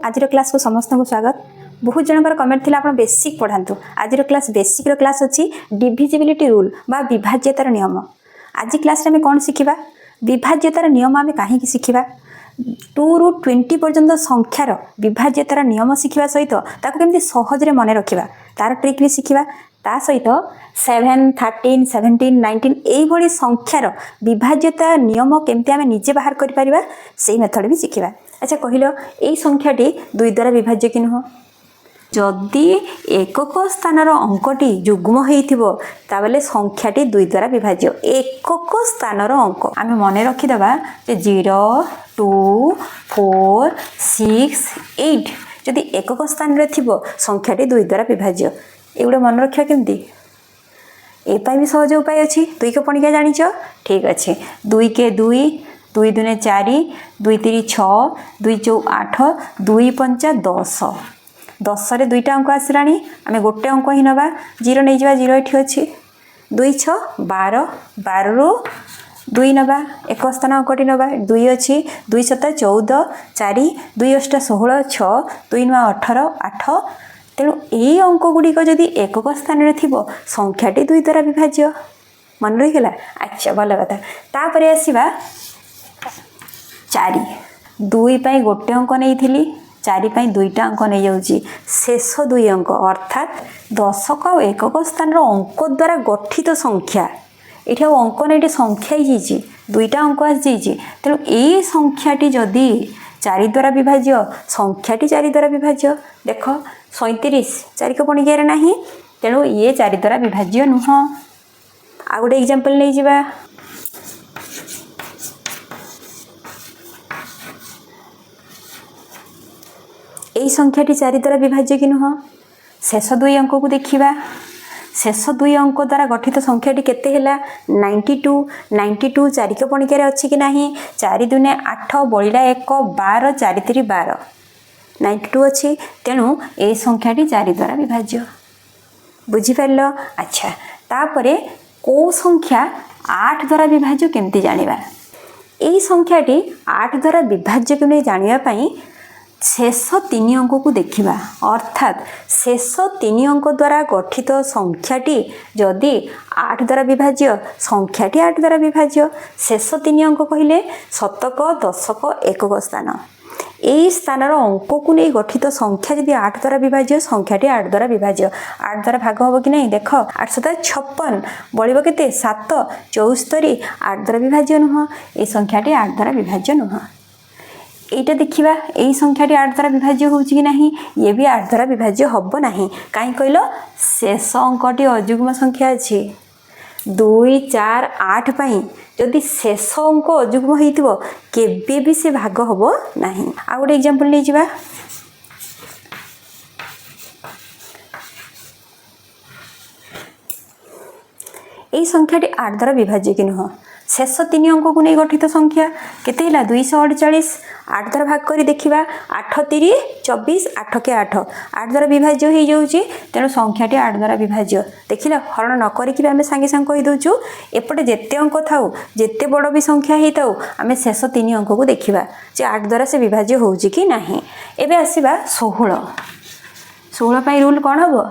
आज क्लास को समस्त को स्वागत। बहुत जनकर कमेंट थी आप बेसिक पढ़ातु। आज क्लास बेसिक क्लास अच्छी डिविजिबिलिटी रूल बा विभाज्यतार नियम। आज क्लास में कौन शिखा विभाज्यतार नियम आम कहीं शिखा 2 ରୁ 20 पर्यंत संख्यार विभाज्यतार नियम शिखा सहित केमती सहजरे मन रखा तार ट्रिक भी शिखा ता सहित 7, 13, 17, 19 यही संख्यार विभाज्यता नियम केमती आम निजे बाहर कर से मेथड भी शिखा। अच्छा कहल यही संख्याटी 2 द्वारा विभाज्य कि नुह जदि एकक स्थानर अंकटी युग्म होले संख्याटी 2 द्वारा विभाज्य। एकक स्थानर अंक आम मन रखिदबा 0, 2, 4, 6, 8 जदि एकक स्थान रे थिबो संख्याटी 2 द्वारा विभाज्य। एगुड़ा मन रखा केमती एपाई भी सहज उपाय अच्छी। 2 के पणिका जानिच ठीक अच्छे 2 के 2, 2 दूने 4, 2 3 6, 2 4 8, 2 5 10 10 रे 2टा अंक आसला आम गोटे अंक ही नवा 0 नहीं जा 0 ये अच्छी 2 6 12 12 रु 2 नवा एक स्थान अंकटी नवा 2 अच्छी 2 7 14 4 2 8 16 6 2 9 18 8 तेणु यही अंक गुड़िक जदि एकक स्थान में थी संख्याटी 2 द्वारा विभाज्य मन रहीगला। अच्छा भल कथा तापर आसवा 4 2 पाई गोटे अंक नहीं थी 4 पाई 2टा अंक नहीं जाऊँगी शेष 2 अंक अर्थात दशक और एकक स्थान अंक द्वारा गठित संख्या ये अंक नहीं संख्या ही 2टा अंक आसी तेणु यही संख्याटी जदि 4 द्वारा विभाज्य संख्याटी 4 द्वारा विभाज्य। देख 37 4 को पणिकार ना तेणु ये 4 द्वारा विभाज्य नुह। आ गोटे एग्जांपल नहीं जावा यही संख्याटी 4 द्वारा विभाज्य कि नुह। शेष 2 अंक को देखा शेष 2 अंक द्वारा गठित संख्याटी केते हैला 92 92 4 के पणिकार अच्छी कि नहीं 4 दूने 8 बलिला 1 12 4 3 12 92 अच्छी तेणु ए संख्याटी 4 द्वारा विभाज्य बुझिपार। अच्छा तापरे को संख्या 8 द्वारा विभाज्य केमती जानिबा यही संख्याटी 8 द्वारा विभाज्य के नहीं जानिबा पई शेष 3 अंक को देखा अर्थात शेष 3 अंक द्वारा गठित संख्याटी जदि 8 द्वारा विभाज्य संख्याटी 8 द्वारा विभाज्य। शेष 3 अंक कहले शतक दशक एकक स्थान यही स्थानर अंक को नहीं गठित संख्या जदि 8 द्वारा विभाज्य संख्याटी 8 द्वारा विभाज्य 8 द्वारा भाग हम कि नहीं देख 8 7 56 बड़ो के 7 74 8 द्वारा विभाज्य नुह ये संख्याटी 8 द्वारा विभाज्य नुह। এইটা देखा यही संख्याटी 8 द्वारा विभाज्य हो कि नहीं ये भी 8 द्वारा विभाज्य हम ना कहीं कहल शेष अंकटी अजुग्म संख्या अच्छी 2 4 8 पाई जदि शेष अंक अजुग्म हो केबे भी से भाग हम ना। आ गोटे एग्जांपल नहीं जावा यही संख्याटी 8 द्वारा विभाज्य कि नुह। शेष 3 अंक को नहीं गठित संख्या केते 248 8 द्वारा भाग कर देखा 8 3 24 8 के 8 8 द्वारा विभाज्य हो जाऊँगी तेणु संख्याटी 8 द्वारा विभाज्य देखिला हरण न करिक आम सांगे सांगे कहीदे एपटे जिते अंक थाउ जिते बड़ भी संख्या होता आम शेष 3 अंक को देखा 8 द्वारा से विभाज्य हो कि ना। एबे आसवा 16 16 पाई रूल कौन हम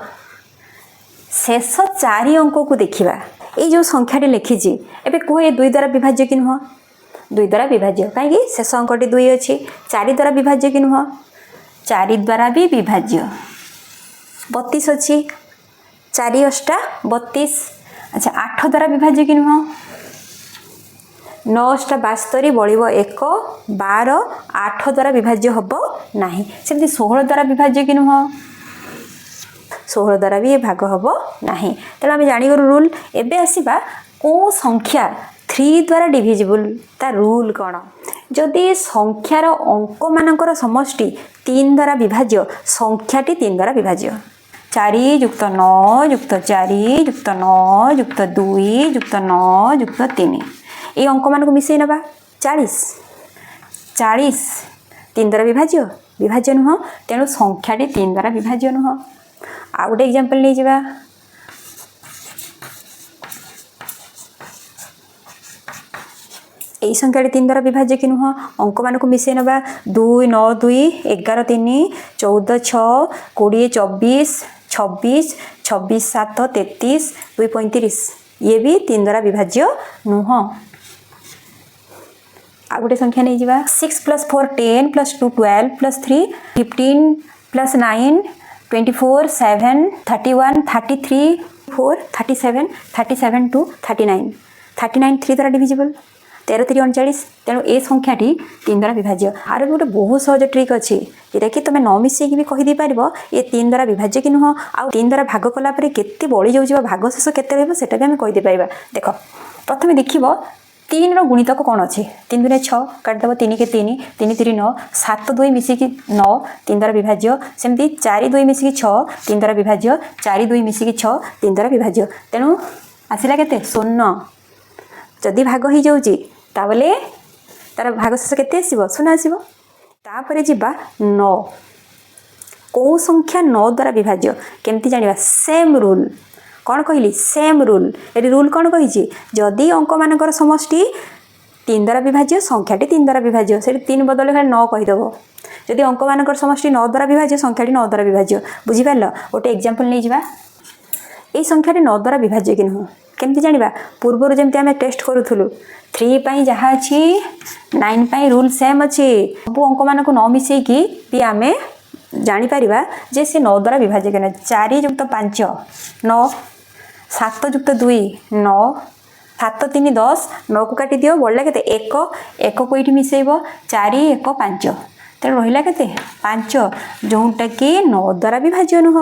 शेष 4 अंक को देखा ये जो संख्याटी लिखी एबे कह 2 द्वारा विभाज्य कि नुह 2 द्वारा विभाज्य कहीं शेष अंकटी 2 अच्छी 4 द्वारा विभाज्य कि नुह 4 द्वारा भी विभाज्य 32 अच्छी 4 8 32। अच्छा 8 द्वारा विभाज्य कि नुह 9 8 72 बड़ो 1 12 8 द्वारा विभाज्य हम ना सेमती 16 द्वारा विभाज्य कि नुह 16 द्वारा भी भाग हम ना तेणु आम जाणीगर रूल। एबे आसवा को संख्या 3 द्वारा डिविजिबल ता रूल कौन जदि संख्यार अंक मानकर समष्टि 3 द्वारा विभाज्य संख्याटी 3 द्वारा विभाज्य 4 + 9 + 4 + 9 + 2 + 9 + 3 ये अंक मान को मिसई नवा 40 40 3 द्वारा विभाज्य विभाज्य नुह तेणु संख्याटी 3 द्वारा विभाज्य नुह। आ गोटे एग्जांपल नहीं जावा यही संख्या 3 द्वारा विभाज्य कि नुह अंक मान को मिसई नवा 2 9 2 11 3 14 6 20 24 26 26 7 33 2 35 ये भी 3 द्वारा विभाज्य नुह। आ गोटे संख्या नहीं जावा 6 + 4 10 + 2 12 + 3 15 + 9 24 7 31 33 4 37 37 2 39 39 3 द्वारा डिविजिबल 13 3 39 तेणु ए संख्याटी 3 द्वारा विभाज्य। आर गोटे बहुत सहज ट्रिक अच्छी जोटा कि तुम न मिसेक भी कहीदे पार ये 3 द्वारा विभाज्य कि नुह आ 3 द्वारा भाग कलापर केते बड़ी जाऊँ भाग शेष केते रहा भी आम कहीदे पार। देख प्रथम देख 3 रो गुणितक कौन अच्छी 3 दूने 6 काटिदेव 3 के 3 3 3 9 7 2 मिसिकी 9 3 द्वारा विभाज्य सेमती 4 2 मिसिकी 6 3 द्वारा विभाज्य 4 2 मिसिकी 6 3 द्वारा विभाज्य तेणु आसला केते 0 जदि भाग हो जाऊँगी ताबले तार भाग शेष केते आसीबो 0 आसीबो। तापरे जिबा 9 को संख्या 9 द्वारा विभाज्य केमती जानिबा सेम रूल कौन कहली सेम रूल ये रूल कौन कही जदि अंक मानकर समष्टि 3 द्वारा विभाज्य संख्याटी 3 द्वारा विभाज्य से 3 बदले खाली 9 कहीदेव जदि अंक मानकर समष्टि 9 द्वारा विभाज्य संख्याटी 9 द्वारा विभाज्य बुझिपार गोटे एग्जांपल नहीं जावा ये संख्याटी 9 द्वारा विभाज्य कि नुह केमती जानिबा पूर्वर जमती आम टेस्ट करूँ 3 पाई जहाँ अच्छी 9 पाई रूल सेम अच्छी सब अंक मान को न मिसेकी भी आम जापर जे से 9 द्वारा विभाज्य कि 4 + 5 9 7 + 2 9 7 3 10 9 को काटी दियो बढ़ला के 1 1 को ये मिसेब 4 1 5 तेणु रहा के 5 जोटा कि 9 द्वारा विभाज्य नुह।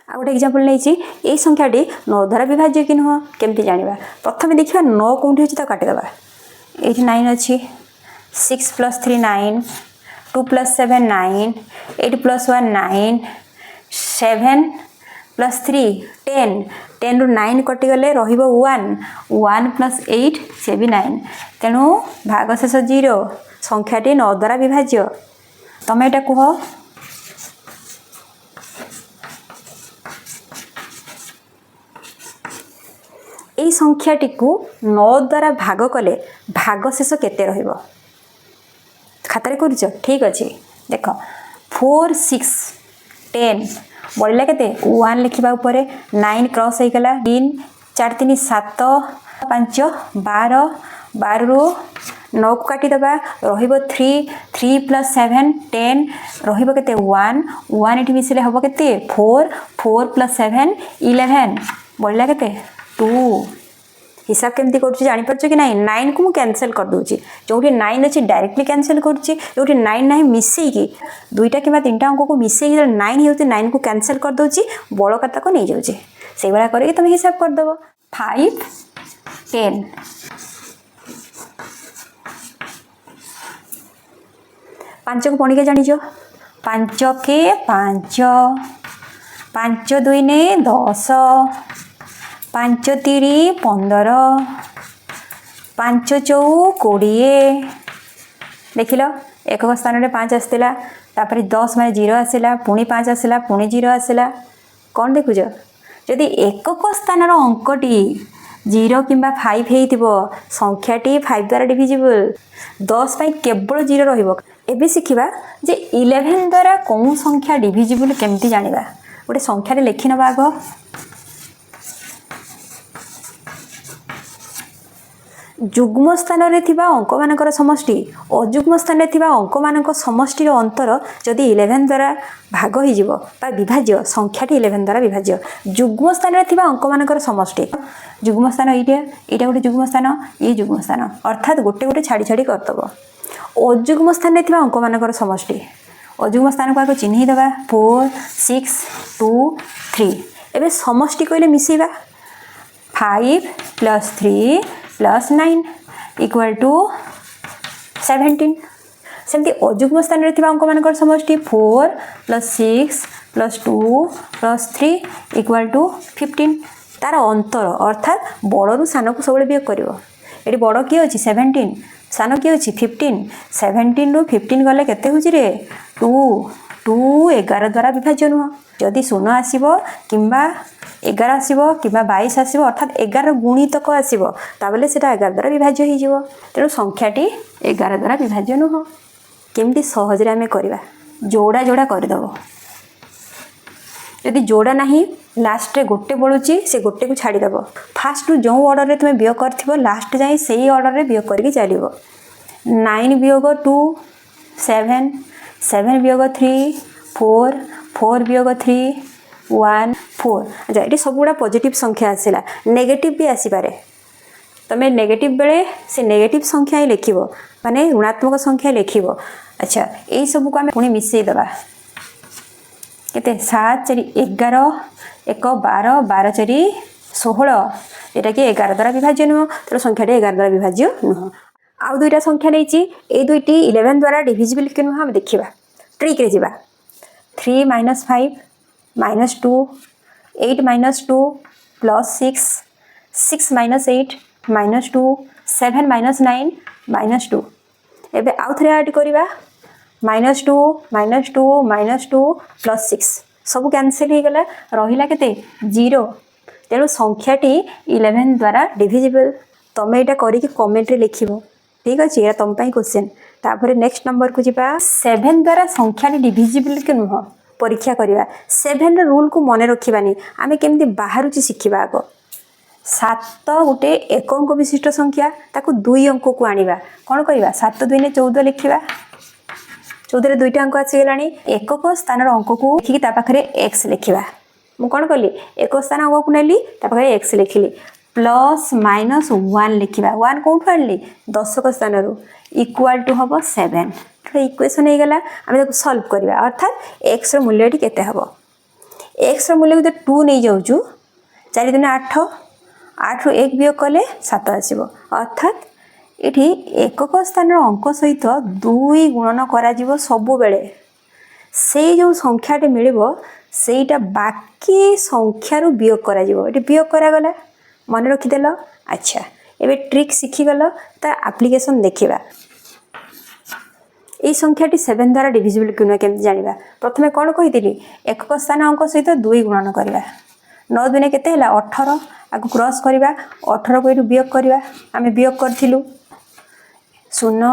आ गोटे एग्जांपल नहीं यही संख्याटी 9 द्वारा विभाज्य कि नुह केमती जानिबा प्रथम देखिए 9 कौटी अच्छी काटिदेवा ये 9 अच्छी 6 + 3 9 2 + 7 9 8 + 1 9 7 + 3 10 10 ରୁ 9 कटिगले रहिबो 1 1 + 8 से भी 9 तेणु भागशेष 0 संख्याटी 9 द्वारा विभाज्य। तमे एटा कह यही संख्याटी को 9 द्वारा भाग कले भागशेष केते रहिबो खातारे करूछ ठीक अच्छे देख 4 6 10 बढ़ला के 1 लिखा उपर 9 क्रॉस हो गला 3 4 3 7 5 12 12 रू 9 को काटिदेवा रहिबो 3 3 + 7 10 रहिबो केते 1 1 एठी मिसले हबो केते 4 4 + 7 11 बढ़ला केते 2 हिसाब केमती करुँच जापर कि ना 9 को मुझे कैनसल कर दूसरी जो 9 अच्छी डायरेक्टली कैनसल करुँची जो 9 ना मिसेकी 2टा कि 3टा अंक को मिसेकी 9 हो 9 को कैनसल कर दूसरी बड़ खाता को नहीं जाऊँगी से भाया करके तुम हिसाब करदेव 5 10 5 को पणिका जानिज 5 के 5 5 2 ने 10 5 3 15 5 4 20 देख लो एक स्थान में 5 आसला 10 माने 0 आसला पुणी 5 आसला पुणी 0 आसला कौन देखुच जदि एकक स्थान अंकटी 0 कि 5 हो संख्याटी 5 द्वारा डिविजिबल 10 केवल 0 रही शिखा जे 11 द्वारा कौन संख्या डिविजिबल केमती जानिबा गोटे संख्यारे लिखि नबा आग जुग्म स्थान रे थिबा अंक मानकर समष्टि अजुग्म स्थान रे थिबा अंक मानक समष्टिर अंतर जदि 11 द्वारा भाग हो जिवो बा विभाज्य संख्याटी 11 द्वारा विभाज्य जुग्म स्थान रे थिबा अंक मानकर समष्टि जुग्म स्थान एटा गोटे जुग्म स्थान ये जुग्म स्थान अर्थात गोटे गोटे छाड़ी छाड़ी करतब अजुग्म स्थान रे थिबा अंक मानकर समष्टि अजुग्म स्थान को आगे चिन्ह देवा 4 6 2 3 एबे समष्टि कहले मिसेबा 5 + 3 + 9 = 17 सेमती अजुग्म स्थान रे थिबा अंक मानकर समष्टि 4 + 6 + 2 + 3 = 15 तार अंतर अर्थात बड़ सान को सब वियोग कर ये बड़ किए अच्छी 17 सान किए अच्छी 15 17 ରୁ 15 गले केते होची रे 2 2 11 द्वारा विभाज्य नुह जदि 0 आसो कि 11 आसो कि 22 आसो अर्थात 11 गुणितक आसो ताबले से 11 द्वारा विभाज्य हो तेणु संख्याटी 11 द्वारा विभाज्य नुह केमती सहजरे आम करवा जोड़ा जोड़ा करदेव यदि जोड़ा नहीं लास्ट गोटे बलुची से गोटे को छाड़देव फास्ट जो ऑर्डर में तुम्हें वियोग कर लास्ट जाए से ऑर्डर में वियोग करके चलो 9 वियोग 2 7 7 वियोग 3 4 4 वियोग 3 1 4 अच्छा ये सब गुड़ा पॉजिटिव संख्या आसला नेगेटिव भी आसीपारे तुम्हें नेगेटिव बेले से नेगेटिव संख्या ही लिख माने ऋणात्मक संख्या लिख अच्छा यही सब को आम पुणी मिसईदे केते 7 4 11 1 12 12 4 16 यहाँ कि 11 द्वारा विभाज्य नुह तेणु संख्याटी 11 द्वारा विभाज्य नुह आउ दुईटा संख्या नहीं ये दुईटी 11 द्वारा डिविजिबल कि नुह देखा ट्रिक रे जा 3 - 5 - 2 8 - 2 +6 6 - 8 -2 7 - 9 -2 एबे आउ थे ऐड करवा -2 -2 -2 +6 सब कैंसिल हो गला रहा के 0 तेणु संख्याटी 11 द्वारा डिविजिबल तुम्हें यहाँ करके कमेंट लिख ठीक अच्छे ये तुम क्वेश्चन तापर नेक्स्ट नंबर को जीवा 7 द्वारा संख्याटी डिविजिबल कि नुह परीक्षा करवा 7 रूल को मन रखानी आम केमी बाहर शिखा आग 7 गोटे एक अंक विशिष्ट संख्या ताकू 2 अंक को आनिबा कौन करवा 7 2 ने 14 लिखा 14 दुईटा अंक आसीगला एकक स्थान अंक को लिखिकी पाखे एक्स लिखा मुझे कौन कली एक स्थान अंक को नेली एक्स लिखिली +-1 लिखा 1 कौटू आनी दशक स्थान इक्वाल टू हम 7 इक्वेशन हो गला आम सल्व करवा अर्थात एक्स मूल्य केते हम एक्स मूल्य को 2 नहीं जाऊँ 4 2 8 8 रू 1 वियोग कले 7 आसो अर्थात ये एकक स्थान अंक सहित 2 गुणन करा सबु बेले से जो संख्याटे मिल सेटा बाकी संख्यारू वियोग करा ये वियोग करागला मन रखिदेल अच्छा एबे ट्रिक शिखिगल तार एप्लिकेशन देखा ये संख्याटी 7 द्वारा डिविजिबल कि केमती जाना प्रथम कौन कही एकक स्थान अंक सहित 2 गुणन करवा 9 2 केते 18 आगे क्रॉस करवा 18 को ये वियोग करवा आम वियोग करूँ 0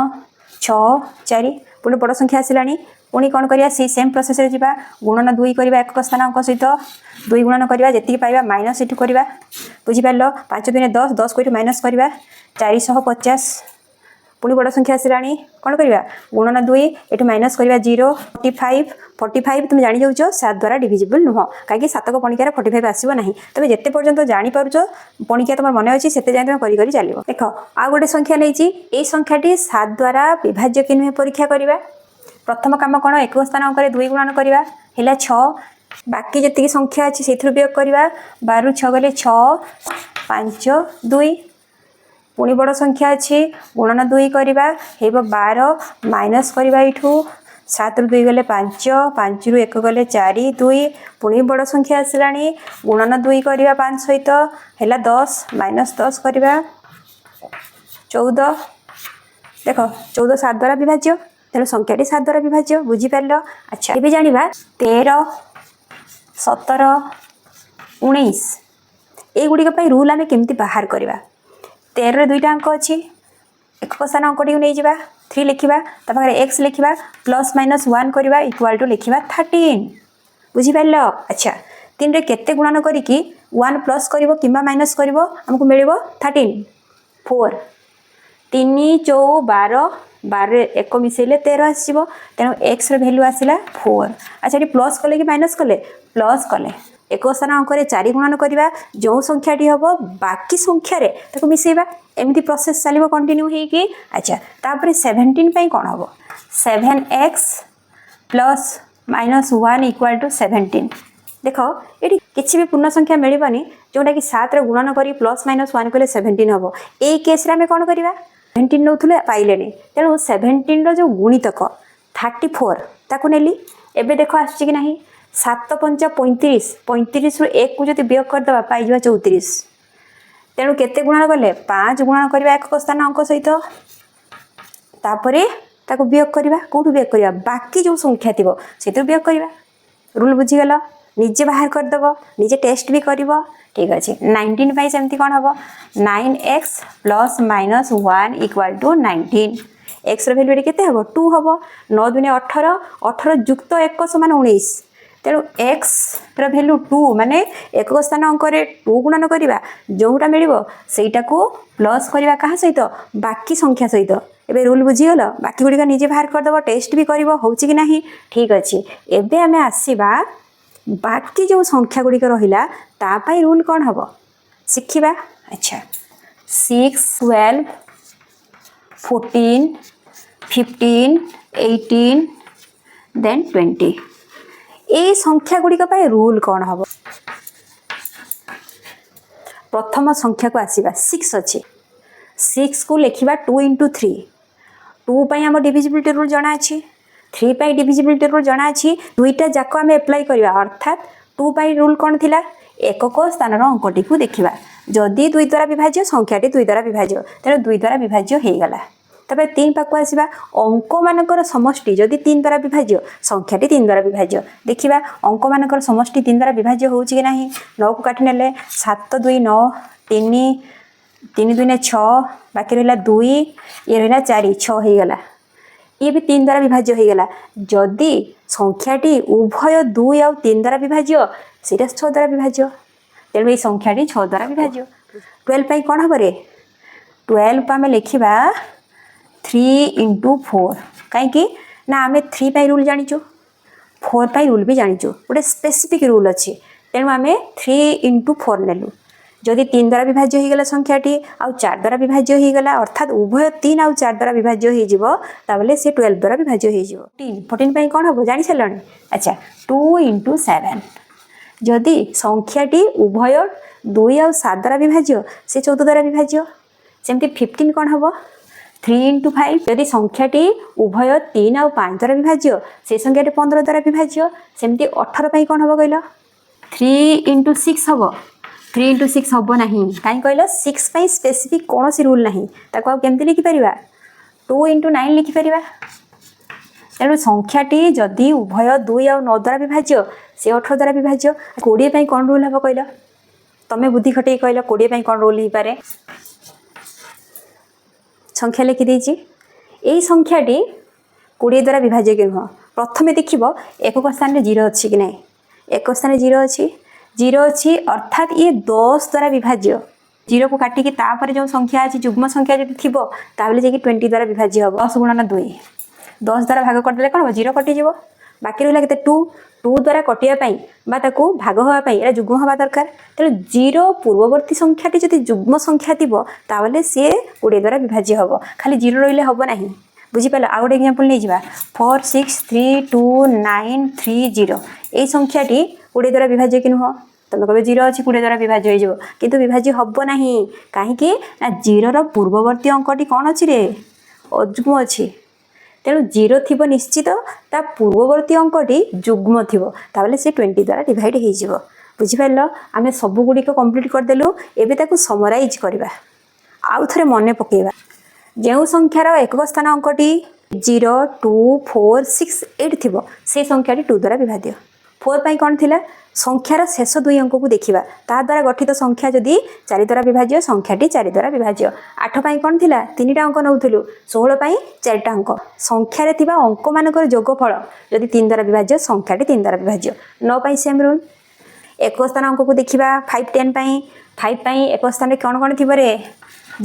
6 4 पुणी बड़ संख्या आसला पुणी कौन करवा से सेम प्रोसेस रे जा गुणन 2 करवा एकक स्थान अंक सहित 2 गुणन करवा जी पाइबा माइनस ये करवा बुझिपार 5 2 10 10 को माइनस करवा 450 पुणी बड़ संख्या आसला कौन करवा गुणन 2 ये माइनस करवा 0 45 तुम जानी जाऊँ 7 द्वारा डिविजिबल नुह कहीं 7 को पणिकार 45 आसो ना तुम जिते पर्यंत जापर पणिका तुम मन अच्छी से तुम कर चलो देख आ गए संख्या नहीं ये संख्याटी 7 द्वारा विभाज्य कि नुहे परीक्षा करवा प्रथम कम कौन एक स्थान अंक 2 गुणन करवा है 6 बाकी जी संख्या अच्छी से वियोग करवा 12 6 गले 6 5 2 पुणी बड़ संख्या अच्छी गुणन 2 करवा 12 माइनस करवा यू 7 रू 2 गले 5 5 रू 1 गले 4 2 पुणी बड़ संख्या आसला गुणन 2 करवा 5 सहित है 10 माइनस 10 करवा 14 देख 14 7 द्वारा विभाज्य तेणु संख्याटी 7 द्वारा विभाज्य बुझीपार अच्छा ये जाना 13 17 19 युड़िक रूल आम केमती बाहर करवा 13 दुईटा अंक अच्छी एकक स्थान अंकटी को नहीं जा 3 लिखा तापर एक्स लिखा +-1 करवा इक्वाल टू लिखा 13 बुझीपार अच्छा 3 रे केते गुणन करिकी 1 प्लस कर कि माइनस कर आमको मिल 13 4 3 4 12 12 एक मिसेले 13 आसो तेणु एक्स भैल्यू आसला 4 अच्छा ये प्लस कले कि माइनस कले प्लस कले एक स्थान अंक 4 गुणन करवा जो संख्याटी हम बाकी संख्यार मिसेबा एमती प्रोसेस चलो कंटिन्यू होगी अच्छा तापर 17 पे कौन हम 7x +-1 इक्वाल टू 17 देख ये किसी भी पूर्ण संख्या मिलनी जोटा कि 7 गुणन कर +-1 कले 17 हम ये केस आम कौन करवा 17 नौले पाइले तेणु 17 रो गुणितक 34 ताकू नेली एबे देख आसुची कि नहीं 7 5 35 35 रू 1 को जो वियोग करदे पाई 34 तेणु केते गुणन कले 5 गुणन करवा एकक स्थान अंक सहित तापरे ताको वियोग करवा कौटू वियोग करवा बाकी जो संख्या थी से वियोग करवा रूल बुझीगल निजे बाहर करदेव निजे टेस्ट भी कर ठीक अच्छे 19 सेमती कौन हम 9x plus minus 1 equal to 19 x value के हम 2 हम 9 दूने 18 18 जुक्त 1 समान 19 तेणु एक्स भैल्यू 2 माने एक स्थान अंक 2 गुणन करवा जोटा मिल सेटा को प्लस करवा क्या सहित बाकी संख्या सहित एबे रूल बुझीगल बाकी गुड़िक निजे बाहर करदेव टेस्ट भी कर कि ना ठीक अच्छे एबे आमे आसीबा बाकी जो संख्या गुड़िक रहा तापाई रूल कौन हम शिखा अच्छा 6 12 14 15 18 देन 20 ये संख्या गुड़िक रूल कौन हम प्रथम संख्या को आसीबा 6 अच्छे 6 को लिखा 2 इंटू 3 2 आम डिविजिबिलिटी रूल जना अच्छी 3 डिविजिबिलिटी रूल जना अच्छी दुईटा जाक आम एप्लाई करवा अर्थात 2 रूल कौन थिला एकक स्थान अंकटी को देखा जदि 2 द्वारा विभाज्य संख्याटी 2 द्वारा विभाज्य तेणु 2 द्वारा विभाज्य हो गला तबे 3 पाक आसवा अंक मानकर समष्टि जदि 3 द्वारा विभाज्य संख्याटी 3 द्वारा विभाज्य देखा अंक मानकर समष्टि 3 द्वारा विभाज्य हो कि नहीं 9 को काटी नेले 7 2 9 3 3 2 6 बाकी रहा 2 ये रहा 4 6 हो गला ये भी 3 द्वारा विभाज्य हो गला जदि संख्याटी उभय 2 आ 3 द्वारा विभाज्य सीटा 6 द्वारा विभाज्य तेणु ये संख्याटी 6 द्वारा विभाज्य 12 कौन हम रे 12 आम लिखा 3 इंटू 4 कहीं ना आम 3 रूल जाचु 4 रूल भी जाचु गोटे स्पेसिफिक रूल अच्छी तेणु आम 3 इंटू 4 नेलु जदि 3 द्वारा विभाज्य हो गला संख्याटी आउ 4 द्वारा विभाज्य हो गला अर्थात उभय 3 आउ 4 द्वारा विभाज्य हो सी 12 द्वारा विभाज्य हो 14 कौन हम जानी सारे अच्छा 2 इंटू 7 जदि संख्याटी उभय 2 आउ 7 द्वारा विभाज्य से 14 द्वारा विभाज्य सेमती 15 कौन हम 3 इंटू 5 जदि संख्याटी उभय 3 आउ 5 द्वारा विभाज्य से संख्याटी 15 द्वारा विभाज्य सेमती 18 कौन हम कहल 3 इंटू 6 हम 3 इंटू 6 हम ना कहीं कहल 6 स्पेसिफिक कौन सी रूल ना ताको केमती लिखिपर 2 इंटू 9 लिखिपर तेणु संख्याटी जदि उभय 2 आउ 9 द्वारा विभाज्य से 18 द्वारा विभाज्य 20 कौन रूल हम कहल तमें बुद्धि खटे कहल 20 कौन रूल हो पारे संख्या लिखिदे यही संख्याटी 20 द्वारा विभाज्य कि नुह प्रथम देख एकक स्थान 0 अच्छी कि ना एक स्थान 0 अच्छी 0 अच्छी अर्थात ये 10 द्वारा विभाज्य 0 को काटिकी तापर जो संख्या अच्छी जुग्म संख्या जब थी ताबले 20 द्वारा विभाज्य हम 10 गुणन 2 10 द्वारा भाग करदे कौन हम 0 कटिज बाकी रहा के 2 द्वारा कटियापी भाग हाँपाई जुग्म हवा दरकार तेणु 0 पूर्ववर्ती संख्याटी जब जुग्म संख्या थी ताबले सी 20 द्वारा विभाज्य हम खाली 0 रही हम ना बुझीपाल आउ गोटे एग्जांपल नहीं जा 4 6 3 2 9 3 0 यही संख्याटी 20 द्वारा विभाज्य कि नुह तुम कहे 0 अच्छी 20 द्वारा विभाज्य हो किंतु विभाज्य हम ना कहीं ना 0 पूर्ववर्ती अंकटी कौन अच्छी रे अजुग्म अच्छी तेणु 0 थी निश्चित ता पूर्ववर्ती अंकटी जुग्म थी ताबले से 20 द्वारा डिवाइड हो बुझीपाल आम सबुगुड़िक कंप्लीट करदेलु एबे ताकू समराइज करवा आउ थे मन पकेवा जो संख्यार एकक स्थान अंकटी 0 2 4 6 8 थी से संख्याटी 2 द्वारा विभाज्य 4 कौन थिला संख्यार शेष 2 अंक को देखा ता द्वारा गठित संख्या जदि 4 द्वारा विभाज्य संख्याटी 4 द्वारा विभाज्य 8 कौन थिला 3टा अंक नौलु 16 4टा अंक संख्यार थिबा अंक मानकर जोगफल जदि 3 द्वारा विभाज्य संख्याटी 3 द्वारा विभाज्य 9 सेम रूल एक स्थान अंक को देखा 5 10 5 एक स्थान कौन कौन थी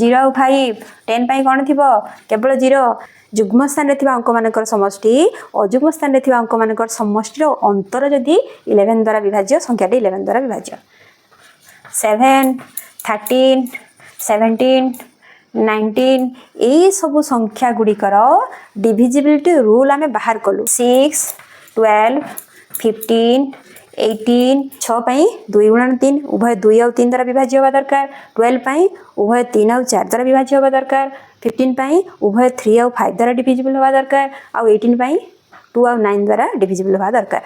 0 आउ 5 10 कौन थी केवल 0 जुग्म स्थान अंक मानकर समष्टि अजुग्म स्थान अंक मानकर समष्टिर अंतर जदि 11 द्वारा विभाज्य संख्याटी 11 द्वारा विभाज्य 7 13 17 19 यही सब संख्या गुड़िकर डिविजिबिलिटी रूल आम बाहर कलु 6 12 15 18 6 2 गुणन 3 उभय 2 आउ 3 द्वारा विभाज्य होगा दरकार 12 उभय 3 आउ 4 द्वारा विभाज्य होगा दरकार 15 उभय 3 आउ 5 द्वारा डिविजिबल होगा दरकार आउ 18 2 आउ 9 द्वारा डिविजिबल होगा दरकार।